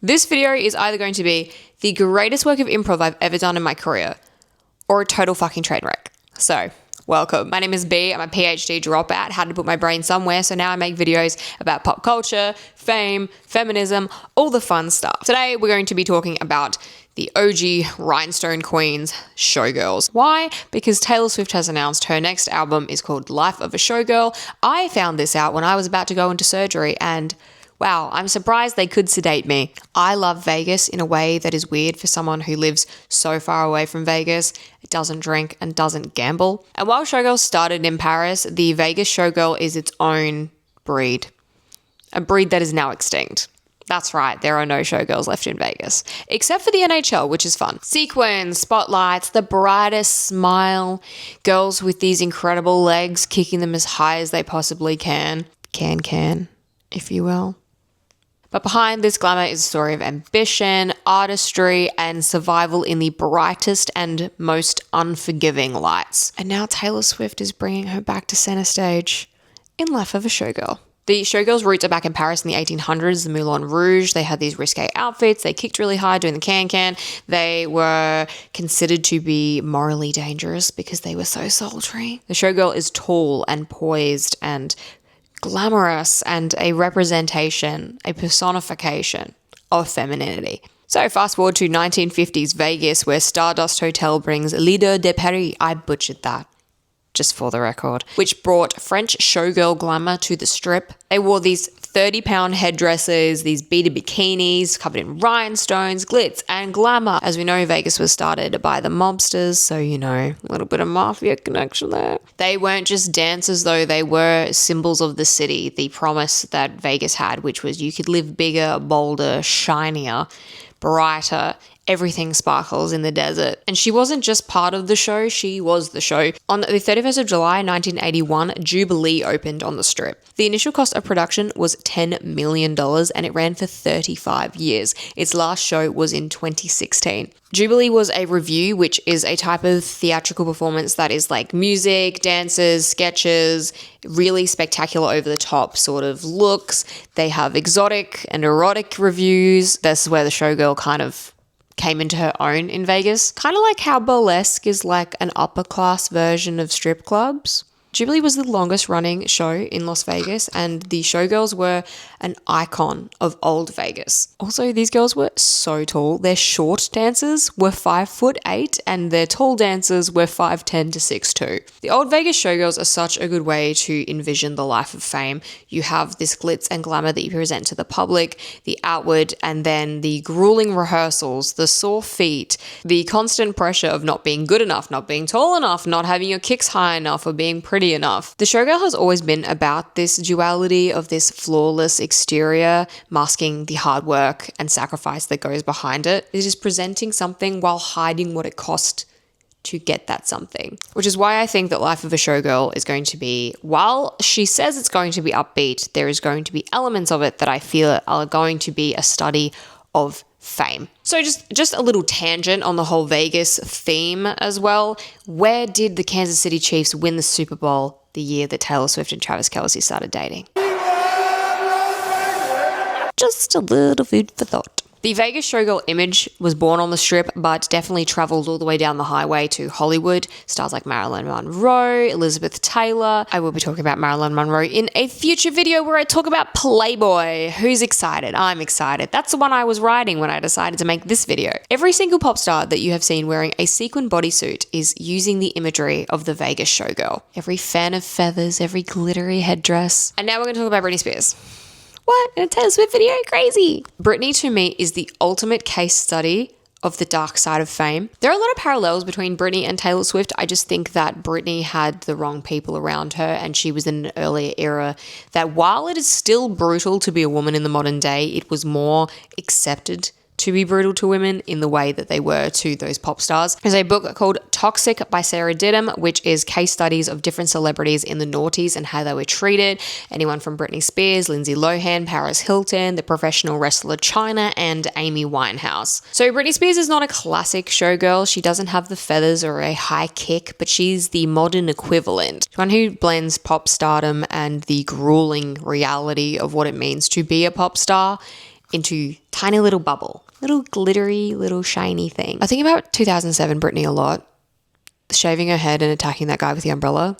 This video is either going to be the greatest work of improv I've ever done in my career or a total fucking train wreck. So, welcome. My name is B. I'm a PhD dropout, had to put my brain somewhere, so now I make videos about pop culture, fame, feminism, all the fun stuff. Today, we're going to be talking about the OG Rhinestone Queens, Showgirls. Why? Because Taylor Swift has announced her next album is called Life of a Showgirl. I found this out when I was about to go into surgery and wow, I'm surprised they could sedate me. I love Vegas in a way that is weird for someone who lives so far away from Vegas, doesn't drink and doesn't gamble. And while Showgirls started in Paris, the Vegas Showgirl is its own breed. A breed that is now extinct. That's right, there are no showgirls left in Vegas, except for the NHL, which is fun. Sequins, spotlights, the brightest smile, girls with these incredible legs kicking them as high as they possibly can, if you will. But behind this glamour is a story of ambition, artistry, and survival in the brightest and most unforgiving lights. And now Taylor Swift is bringing her back to center stage in Life of a Showgirl. The Showgirls' roots are back in Paris in the 1800s, the Moulin Rouge. They had these risque outfits. They kicked really hard doing the can-can. They were considered to be morally dangerous because they were so sultry. The Showgirl is tall and poised and glamorous and a representation, a personification of femininity. So fast forward to 1950s Vegas, where Stardust Hotel brings Lido de Paris. I butchered that, just for the record, which brought French showgirl glamour to the Strip. They wore these 30-pound headdresses, these beaded bikinis covered in rhinestones, glitz, and glamour. As we know, Vegas was started by the mobsters, so, a little bit of mafia connection there. They weren't just dancers, though. They were symbols of the city, the promise that Vegas had, which was you could live bigger, bolder, shinier, brighter. Everything sparkles in the desert. And she wasn't just part of the show, she was the show. On the 31st of July, 1981, Jubilee opened on the Strip. The initial cost of production was $10 million and it ran for 35 years. Its last show was in 2016. Jubilee was a revue, which is a type of theatrical performance that is like music, dances, sketches, really spectacular over the top sort of looks. They have exotic and erotic reviews. That's where the showgirl kind of came into her own in Vegas. Kind of like how burlesque is like an upper class version of strip clubs. Jubilee was the longest running show in Las Vegas and the showgirls were an icon of old Vegas. Also, these girls were so tall. Their short dancers were 5'8" and their tall dancers were 5'10" to 6'2". The old Vegas showgirls are such a good way to envision the life of fame. You have this glitz and glamour that you present to the public, the outward, and then the grueling rehearsals, the sore feet, the constant pressure of not being good enough, not being tall enough, not having your kicks high enough, or being pretty enough. The showgirl has always been about this duality of this flawless exterior masking the hard work and sacrifice that goes behind it. It is presenting something while hiding what it cost to get that something, which is why I think that Life of a Showgirl is going to be, while she says it's going to be upbeat, there is going to be elements of it that I feel are going to be a study of fame. So just a little tangent on the whole Vegas theme as well. Where did the Kansas City Chiefs win the Super Bowl the year that Taylor Swift and Travis Kelce started dating? Just a little food for thought. The Vegas showgirl image was born on the Strip, but definitely traveled all the way down the highway to Hollywood. Stars like Marilyn Monroe, Elizabeth Taylor. I will be talking about Marilyn Monroe in a future video where I talk about Playboy. Who's excited? I'm excited. That's the one I was writing when I decided to make this video. Every single pop star that you have seen wearing a sequin bodysuit is using the imagery of the Vegas showgirl. Every fan of feathers, every glittery headdress. And now we're going to talk about Britney Spears. What? In a Taylor Swift video? Crazy. Britney, to me, is the ultimate case study of the dark side of fame. There are a lot of parallels between Britney and Taylor Swift. I just think that Britney had the wrong people around her and she was in an earlier era that while it is still brutal to be a woman in the modern day, it was more accepted to be brutal to women in the way that they were to those pop stars. There's a book called Toxic by Sarah Didham, which is case studies of different celebrities in the noughties and how they were treated. Anyone from Britney Spears, Lindsay Lohan, Paris Hilton, the professional wrestler Chyna, and Amy Winehouse. So Britney Spears is not a classic showgirl. She doesn't have the feathers or a high kick, but she's the modern equivalent. One who blends pop stardom and the grueling reality of what it means to be a pop star into tiny little bubble, little glittery, little shiny thing. I think about 2007 Britney a lot. Shaving her head and attacking that guy with the umbrella.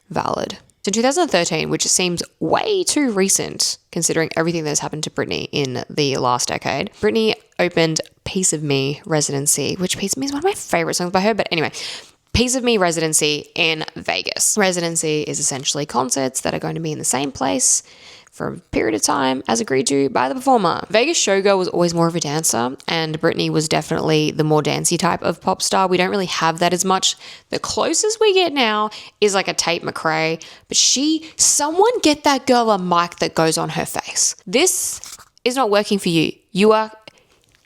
Valid. So 2013, which seems way too recent considering everything that's happened to Britney in the last decade, Britney opened Piece of Me residency, which Piece of Me is one of my favorite songs by her. But anyway, Piece of Me residency in Vegas. Residency is essentially concerts that are going to be in the same place for a period of time as agreed to by the performer. Vegas Showgirl was always more of a dancer, and Britney was definitely the more dancey type of pop star. We don't really have that as much. The closest we get now is like a Tate McRae, but someone get that girl a mic that goes on her face. This is not working for you. You are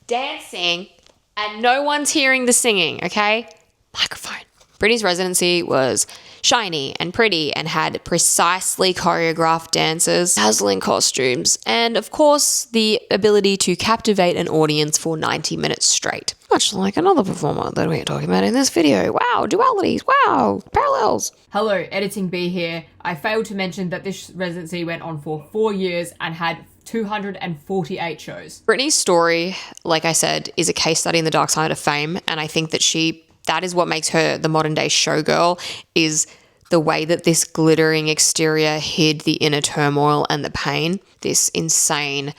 dancing and no one's hearing the singing, okay? Microphone. Britney's residency was shiny and pretty and had precisely choreographed dances, dazzling costumes, and of course the ability to captivate an audience for 90 minutes straight. Much like another performer that we're talking about in this video. Wow, dualities, wow, parallels. Hello, Editing B here. I failed to mention that this residency went on for 4 years and had 248 shows. Britney's story, like I said, is a case study in the dark side of fame, and I think that is what makes her the modern day showgirl, is the way that this glittering exterior hid the inner turmoil and the pain, this insane,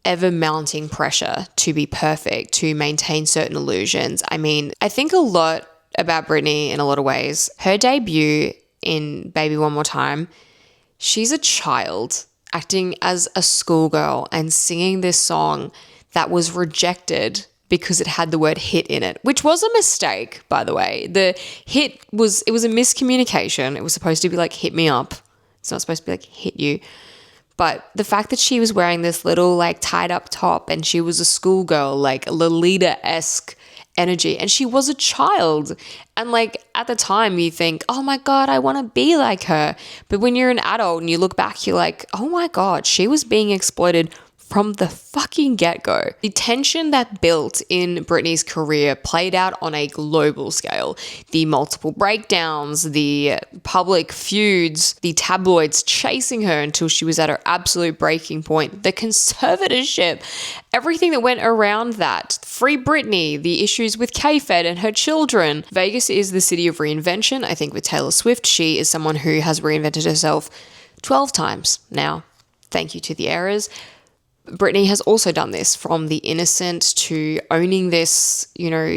ever mounting pressure to be perfect, to maintain certain illusions. I mean, I think a lot about Britney in a lot of ways. Her debut in Baby One More Time, she's a child acting as a schoolgirl and singing this song that was rejected because it had the word hit in it, which was a mistake, by the way. The hit it was a miscommunication. It was supposed to be like, hit me up. It's not supposed to be like, hit you. But the fact that she was wearing this little like tied up top and she was a schoolgirl, like Lolita-esque energy, and she was a child. And like at the time you think, oh my God, I want to be like her. But when you're an adult and you look back, you're like, oh my God, she was being exploited from the fucking get-go. The tension that built in Britney's career played out on a global scale. The multiple breakdowns, the public feuds, the tabloids chasing her until she was at her absolute breaking point, the conservatorship, everything that went around that. Free Britney, the issues with K-Fed and her children. Vegas is the city of reinvention. I think with Taylor Swift, she is someone who has reinvented herself 12 times now. Thank you to the errors. Britney has also done this, from the innocent to owning this,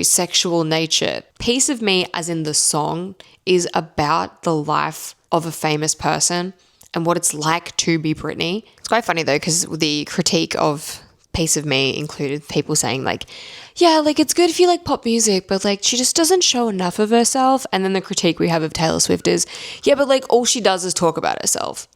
sexual nature. Piece of Me, as in the song, is about the life of a famous person and what it's like to be Britney. It's quite funny though, because the critique of Piece of Me included people saying like, yeah, like it's good if you like pop music, but like she just doesn't show enough of herself. And then the critique we have of Taylor Swift is, yeah, but like all she does is talk about herself.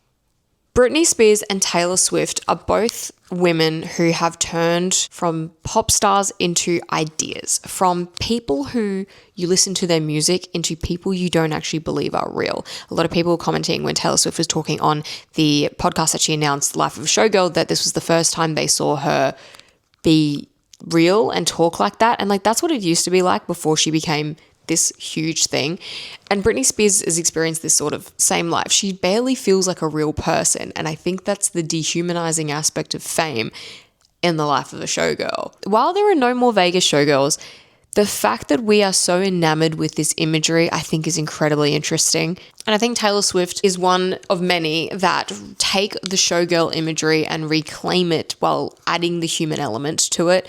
Britney Spears and Taylor Swift are both women who have turned from pop stars into ideas, from people who you listen to their music into people you don't actually believe are real. A lot of people were commenting when Taylor Swift was talking on the podcast that she announced, Life of a Showgirl, that this was the first time they saw her be real and talk like that. And like that's what it used to be like before she became this huge thing. And Britney Spears has experienced this sort of same life. She barely feels like a real person. And I think that's the dehumanizing aspect of fame in the life of a showgirl. While there are no more Vegas showgirls, the fact that we are so enamored with this imagery, I think is incredibly interesting. And I think Taylor Swift is one of many that take the showgirl imagery and reclaim it while adding the human element to it,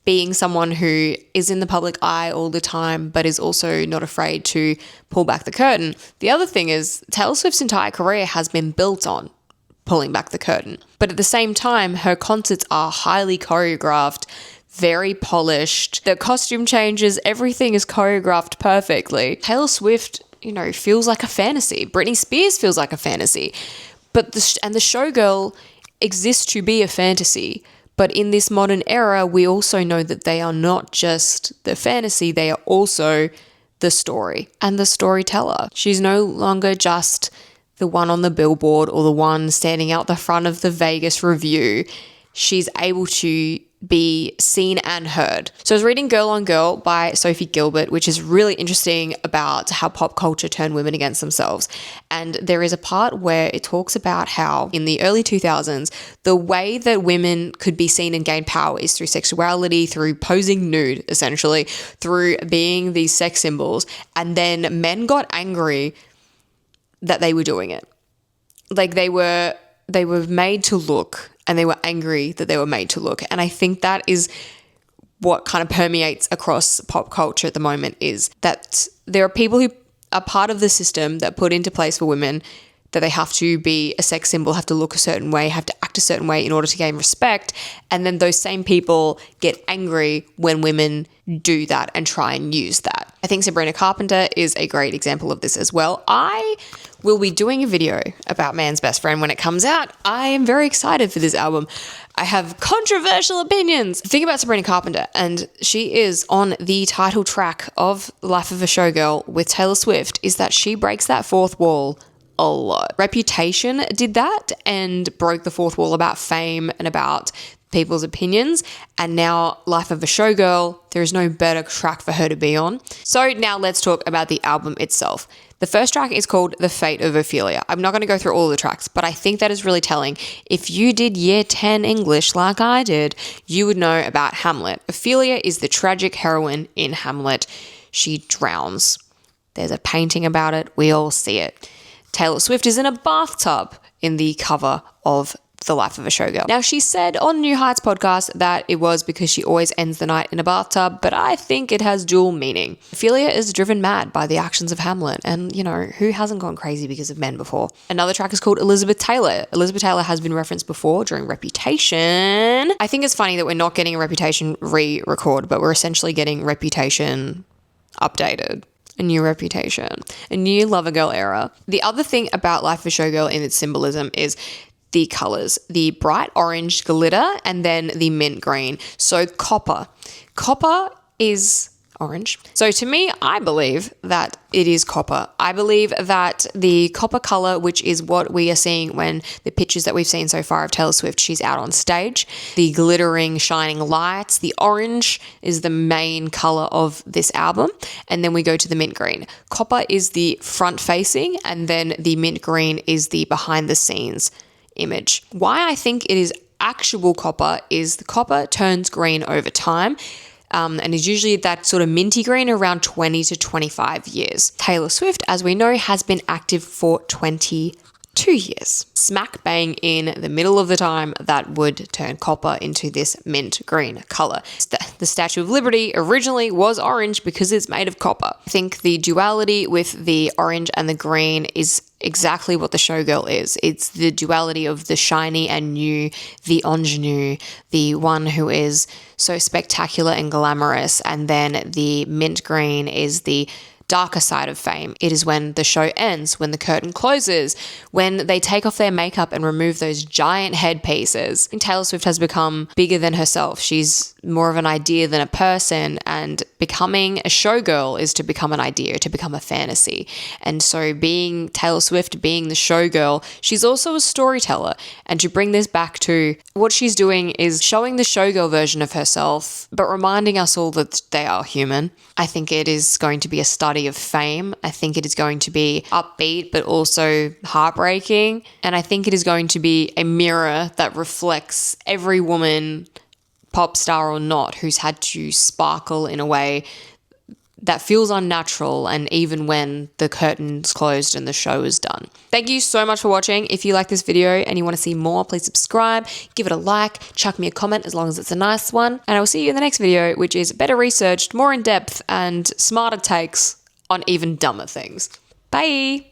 being someone who is in the public eye all the time, but is also not afraid to pull back the curtain. The other thing is Taylor Swift's entire career has been built on pulling back the curtain. But at the same time, her concerts are highly choreographed, very polished. The costume changes, everything is choreographed perfectly. Taylor Swift, feels like a fantasy. Britney Spears feels like a fantasy. But the showgirl exists to be a fantasy. But in this modern era, we also know that they are not just the fantasy, they are also the story and the storyteller. She's no longer just the one on the billboard or the one standing out the front of the Vegas Review. She's able to be seen and heard. So I was reading Girl on Girl by Sophie Gilbert, which is really interesting about how pop culture turned women against themselves. And there is a part where it talks about how in the early 2000s, the way that women could be seen and gain power is through sexuality, through posing nude, essentially, through being these sex symbols. And then men got angry that they were doing it. Like they were made to look, and they were angry that they were made to look. And I think that is what kind of permeates across pop culture at the moment, is that there are people who are part of the system that put into place for women that they have to be a sex symbol, have to look a certain way, have to act a certain way in order to gain respect. And then those same people get angry when women do that and try and use that. I think Sabrina Carpenter is a great example of this as well. I will be doing a video about Man's Best Friend when it comes out. I am very excited for this album. I have controversial opinions. The thing about Sabrina Carpenter, and she is on the title track of Life of a Showgirl with Taylor Swift, is that she breaks that fourth wall a lot. Reputation did that and broke the fourth wall about fame and about people's opinions. And now Life of a Showgirl, there is no better track for her to be on. So now let's talk about the album itself. The first track is called The Fate of Ophelia. I'm not going to go through all the tracks, but I think that is really telling. If you did year 10 English like I did, you would know about Hamlet. Ophelia is the tragic heroine in Hamlet. She drowns. There's a painting about it. We all see it. Taylor Swift is in a bathtub in the cover of The Life of a Showgirl. Now, she said on New Heights podcast that it was because she always ends the night in a bathtub, but I think it has dual meaning. Ophelia is driven mad by the actions of Hamlet, and, you know, who hasn't gone crazy because of men before? Another track is called Elizabeth Taylor. Elizabeth Taylor has been referenced before during Reputation. I think it's funny that we're not getting a Reputation re-record, but we're essentially getting Reputation updated. A new Reputation, a new Lover Girl era. The other thing about Life of a Showgirl in its symbolism is the colors, the bright orange glitter and then the mint green. So copper. Copper is orange. So to me, I believe that it is copper. I believe that the copper color, which is what we are seeing when the pictures that we've seen so far of Taylor Swift, she's out on stage, the glittering, shining lights, the orange is the main color of this album. And then we go to the mint green. Copper is the front facing, and then the mint green is the behind the scenes image. Why I think it is actual copper is the copper turns green over time. And is usually that sort of minty green around 20 to 25 years. Taylor Swift, as we know, has been active for 22 years. Smack bang in the middle of the time that would turn copper into this mint green color. The Statue of Liberty originally was orange because it's made of copper. I think the duality with the orange and the green is exactly what the Showgirl is. It's the duality of the shiny and new, the ingenue, the one who is so spectacular and glamorous, and then the mint green is the darker side of fame. It is when the show ends, when the curtain closes, when they take off their makeup and remove those giant headpieces. I think Taylor Swift has become bigger than herself. She's more of an idea than a person, and becoming a showgirl is to become an idea, to become a fantasy. And so being Taylor Swift, being the showgirl, she's also a storyteller. And to bring this back to what she's doing is showing the showgirl version of herself, but reminding us all that they are human. I think it is going to be a study of fame. I think it is going to be upbeat, but also heartbreaking. And I think it is going to be a mirror that reflects every woman, pop star or not, who's had to sparkle in a way that feels unnatural, and even when the curtain's closed and the show is done. Thank you so much for watching. If you like this video and you want to see more, please subscribe, give it a like, chuck me a comment as long as it's a nice one, and I will see you in the next video, which is better researched, more in depth, and smarter takes on even dumber things. Bye!